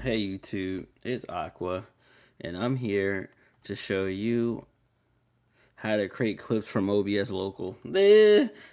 Hey YouTube, it's Aqua, and I'm here to show you how to create clips from OBS Local.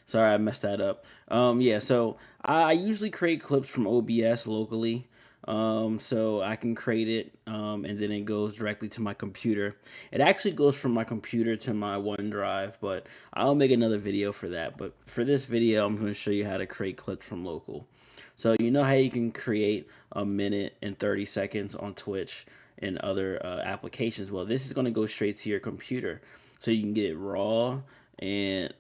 Sorry, I messed that up. Yeah, so I usually create clips from OBS locally. So I can create it, and then it goes directly to my computer. It actually goes from my computer to my OneDrive, but I'll make another video for that. But for this video, I'm going to show you how to create clips from local. So you know how you can create a minute and 30 seconds on Twitch and other applications. Well, this is going to go straight to your computer, so you can get it raw and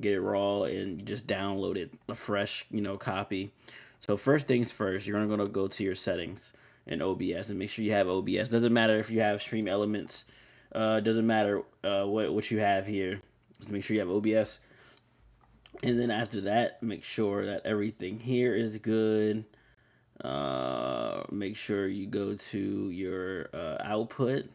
get it raw and you just download it a fresh copy. So first things first, you're going to go to your settings in OBS and make sure you have OBS. Doesn't matter if you have Stream Elements. Doesn't matter what you have here. Just make sure you have OBS. And then after that, make sure that everything here is good. Make sure you go to your output,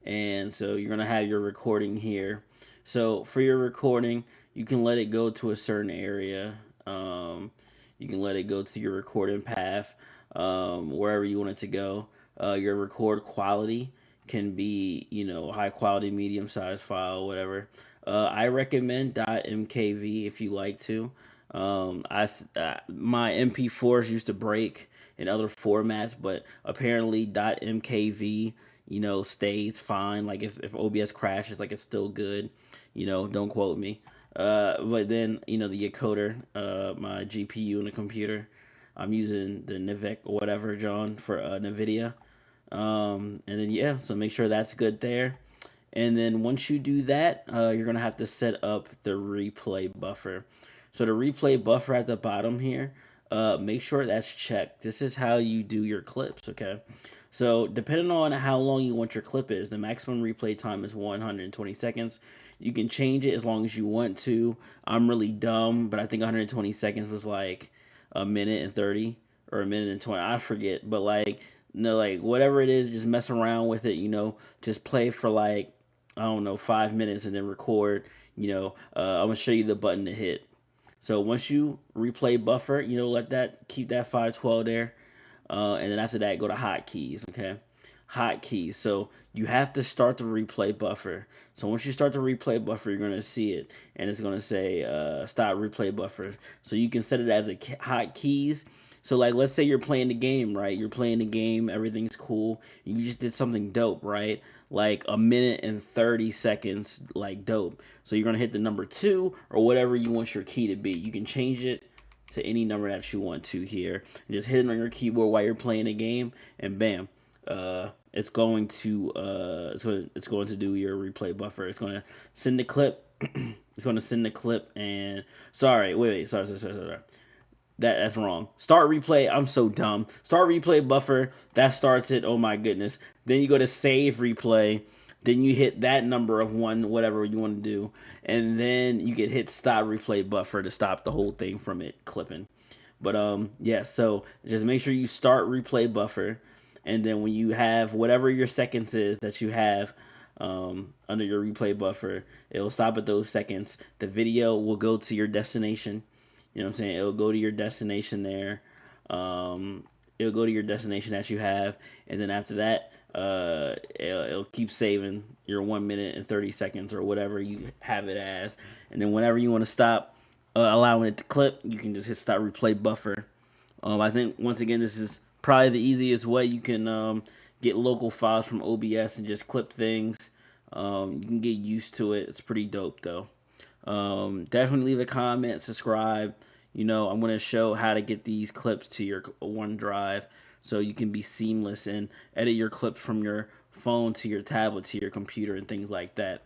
and so you're gonna have your recording here. So for your recording, you can let it go to a certain area. You can let it go to your recording path, wherever you want it to go. Your record quality can be, high quality, medium size file, whatever. I recommend .mkv if you like to. My MP4s used to break in other formats, but apparently .mkv stays fine. Like if OBS crashes, like it's still good. Don't quote me. But then the encoder, my GPU in the computer, I'm using the Nivec or whatever, John, for NVIDIA. And then yeah, so make sure that's good there. And then once you do that, you're gonna have to set up the replay buffer. So the replay buffer at the bottom here, make sure that's checked. This is how you do your clips, okay? So depending on how long you want your clip is, the maximum replay time is 120 seconds. You can change it as long as you want to. I'm really dumb, but I think 120 seconds was like a minute and 30 or a minute and 20. I forget, but like no, like whatever it is, just mess around with it. Just play for like I don't know 5 minutes and then record. I'm gonna show you the button to hit. So once you replay buffer, let that keep that 512 there, and then after that go to hotkeys. Okay, hotkeys. So you have to start the replay buffer. So once you start the replay buffer, you're gonna see it, and it's gonna say stop replay buffer. So you can set it as a hotkeys. So like, let's say you're playing the game, right? You're playing the game, everything's cool. You just did something dope, right? Like a minute and 30 seconds, like dope. So you're gonna hit the number 2 or whatever you want your key to be. You can change it to any number that you want to here. And just hit it on your keyboard while you're playing a game, and bam, it's going to it's going to do your replay buffer. It's going to send the clip. It's going to send the clip, and sorry. That's wrong. Start replay. I'm so dumb. Start replay buffer. That starts it. Oh my goodness. Then you go to save replay. Then you hit that number of one, whatever you want to do, and then you can hit stop replay buffer to stop the whole thing from it clipping. But yeah. So just make sure you start replay buffer, and then when you have whatever your seconds is that you have under your replay buffer, it'll stop at those seconds. The video will go to your destination. You know what I'm saying? It'll go to your destination there. Um, it'll go to your destination that you have, and then after that, it'll keep saving your 1 minute and 30 seconds or whatever you have it as. And then whenever you want to stop allowing it to clip, you can just hit stop replay buffer. I think once again, this is probably the easiest way you can get local files from OBS and just clip things. You can get used to it. It's pretty dope though. Definitely leave a comment, subscribe. I'm going to show how to get these clips to your OneDrive so you can be seamless and edit your clips from your phone to your tablet to your computer and things like that.